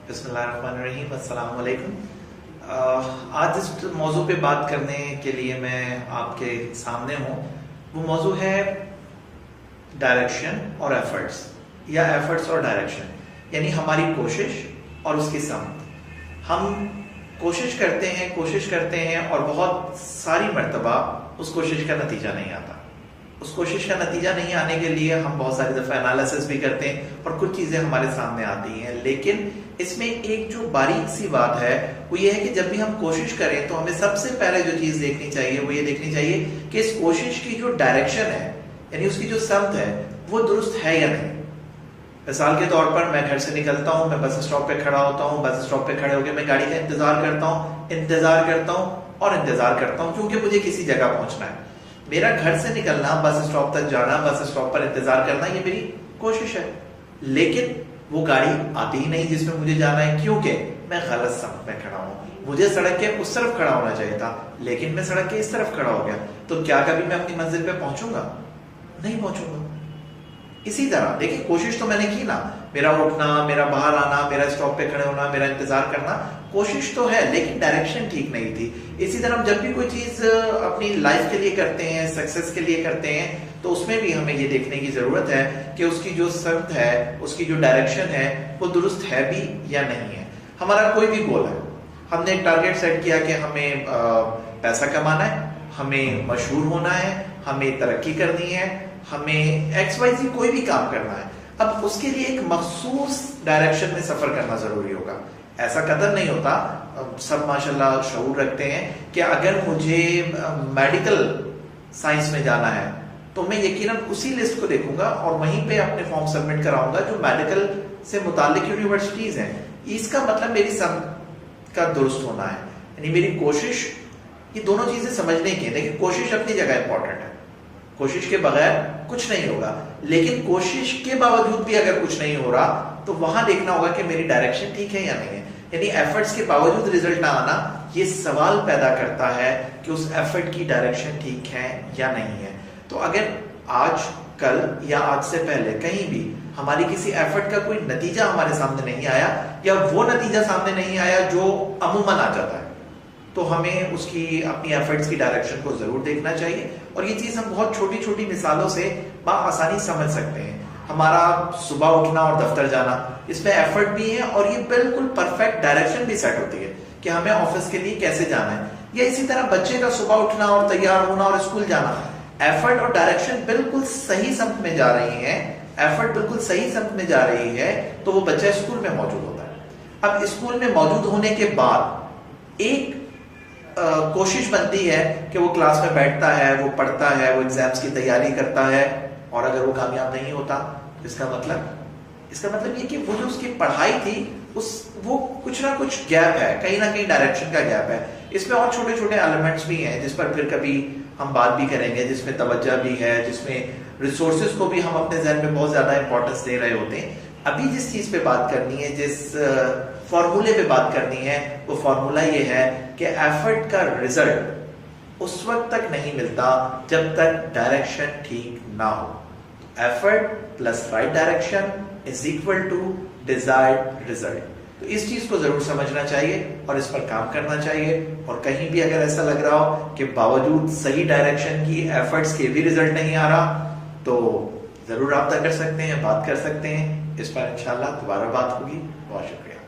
بسم اللہ الرحمن الرحیم، السلام علیکم۔ آج اس موضوع پہ بات کرنے کے لیے میں آپ کے سامنے ہوں۔ وہ موضوع ہے ڈائریکشن اور ایفرٹس، یا ایفرٹس اور ڈائریکشن، یعنی ہماری کوشش اور اس کی سمت۔ ہم کوشش کرتے ہیں اور بہت ساری مرتبہ اس کوشش کا نتیجہ نہیں آتا۔ اس کوشش کا نتیجہ نہیں آنے کے لیے ہم بہت ساری دفعہ انالیسس بھی کرتے ہیں اور کچھ چیزیں ہمارے سامنے آتی ہیں، لیکن اس میں ایک جو باریک سی بات ہے وہ یہ ہے کہ جب بھی ہم کوشش کریں تو ہمیں سب سے پہلے جو چیز دیکھنی چاہیے وہ یہ دیکھنی چاہیے کہ اس کوشش کی جو ڈائریکشن ہے، یعنی اس کی جو سمت ہے، وہ درست ہے یا نہیں۔ مثال کے طور پر میں گھر سے نکلتا ہوں، میں بس اسٹاپ پہ کھڑا ہوتا ہوں، بس اسٹاپ پہ کھڑے ہو کے میں گاڑی کا انتظار کرتا ہوں کیونکہ مجھے کسی جگہ پہنچنا ہے۔ میرا گھر سے نکلنا، بس اسٹاپ تک جانا، بس اسٹاپ پر انتظار کرنا، یہ میری کوشش ہے، لیکن وہ گاڑی آتی ہی نہیں جس میں مجھے جانا ہے، کیونکہ میں غلط سمت میں کھڑا ہوں۔ مجھے سڑک کے اس طرف کھڑا ہونا چاہیے تھا، لیکن میں سڑک کے اس طرف کھڑا ہو گیا، تو کیا کبھی میں اپنی منزل پہ پہنچوں گا؟ نہیں پہنچوں گا۔ اسی طرح دیکھیں، کوشش تو میں نے کی نا، میرا اٹھنا، میرا باہر آنا، میرا اسٹاپ پہ کھڑے ہونا، میرا انتظار کرنا، کوشش تو ہے، لیکن ڈائریکشن ٹھیک نہیں تھی۔ اسی طرح جب بھی کوئی چیز اپنی لائف کے لیے کرتے ہیں، سکسیس کے لیے کرتے ہیں، تو اس میں بھی ہمیں یہ دیکھنے کی ضرورت ہے کہ اس کی جو سمت ہے، اس کی جو ڈائریکشن ہے، وہ درست ہے بھی یا نہیں ہے۔ ہمارا کوئی بھی گول ہے، ہم نے ایک ٹارگیٹ سیٹ کیا کہ ہمیں پیسہ کمانا ہے، ہمیں مشہور ہونا ہے، ہمیں ترقی کرنی ہے، ہمیں ایکس وائی زی کوئی بھی کام کرنا ہے۔ اب اس کے لیے ایک مخصوص ڈائریکشن میں سفر کرنا ضروری ہوگا۔ ایسا قدر نہیں ہوتا، سب ماشاءاللہ شعور رکھتے ہیں کہ اگر مجھے میڈیکل سائنس میں جانا ہے تو میں یقیناً اسی لسٹ کو دیکھوں گا اور وہیں پہ اپنے فارم سبمٹ کراؤں گا جو میڈیکل سے متعلق یونیورسٹیز ہیں۔ اس کا مطلب میری سمت کا درست ہونا ہے، یعنی میری کوشش، یہ دونوں چیزیں سمجھنے کی ہیں۔ دیکھیں، کوشش اپنی جگہ امپورٹنٹ ہے، کوشش کے بغیر کچھ نہیں ہوگا، لیکن کوشش کے باوجود بھی اگر کچھ نہیں ہو رہا تو وہاں دیکھنا ہوگا کہ میری ڈائریکشن ٹھیک ہے یا نہیں ہے۔ یعنی ایفرٹس کے باوجود ریزلٹ نہ آنا یہ سوال پیدا کرتا ہے کہ اس ایفرٹ کی ڈائریکشن ٹھیک ہے یا نہیں ہے۔ تو اگر آج، کل یا آج سے پہلے کہیں بھی ہماری کسی ایفرٹ کا کوئی نتیجہ ہمارے سامنے نہیں آیا، یا وہ نتیجہ سامنے نہیں آیا جو عموماً آ جاتا ہے، تو ہمیں اس کی اپنی ایفرٹس کی ڈائریکشن کو ضرور دیکھنا چاہیے۔ اور یہ چیز ہم بہت چھوٹی چھوٹی مثالوں سے بآسانی سمجھ سکتے ہیں۔ ہمارا صبح اٹھنا اور دفتر جانا، اس میں ایفرٹ بھی ہے اور یہ بالکل پرفیکٹ ڈائریکشن بھی سیٹ ہوتی ہے کہ ہمیں آفس کے لیے کیسے جانا ہے۔ یا اسی طرح بچے کا صبح اٹھنا اور تیار ہونا اور اسکول جانا، ایفرٹ اور ڈائریکشن بالکل صحیح سمت میں جا رہی ہیں، ایفرٹ بالکل صحیح سمت میں جا رہی ہے، تو وہ بچہ اسکول میں موجود ہوتا ہے۔ اب اسکول میں موجود ہونے کے بعد ایک کوشش بنتی ہے کہ وہ کلاس میں بیٹھتا ہے، وہ پڑھتا ہے، وہ ایگزامز کی تیاری کرتا ہے، اور اگر وہ کامیاب نہیں ہوتا تو اس کا مطلب یہ کہ وہ جو اس کی پڑھائی تھی وہ کچھ نہ کچھ گیپ ہے، کہیں نہ کہیں ڈائریکشن کا گیپ ہے۔ اس میں اور چھوٹے چھوٹے ایلیمنٹس بھی ہیں جس پر پھر کبھی ہم بات بھی کریں گے، جس میں توجہ بھی ہے، جس میں ریسورسز کو بھی ہم اپنے ذہن میں بہت زیادہ امپورٹنس دے رہے ہوتے ہیں۔ ابھی جس چیز پہ بات کرنی ہے، جس فارمولے پہ بات کرنی ہے، وہ فارمولا یہ ہے کہ ایفرٹ کا رزلٹ اس وقت تک نہیں ملتا جب تک ڈائریکشن ٹھیک نہ ہو۔ Effort plus right direction is equal to desired result. تو اس چیز کو ضرور سمجھنا چاہیے اور اس پر کام کرنا چاہیے، اور کہیں بھی اگر ایسا لگ رہا ہو کہ باوجود صحیح ڈائریکشن کی ایفرٹس کے بھی رزلٹ نہیں آ رہا، تو ضرور رابطہ کر سکتے ہیں، بات کر سکتے ہیں۔ اس پر انشاءاللہ دوبارہ بات ہوگی۔ بہت شکریہ۔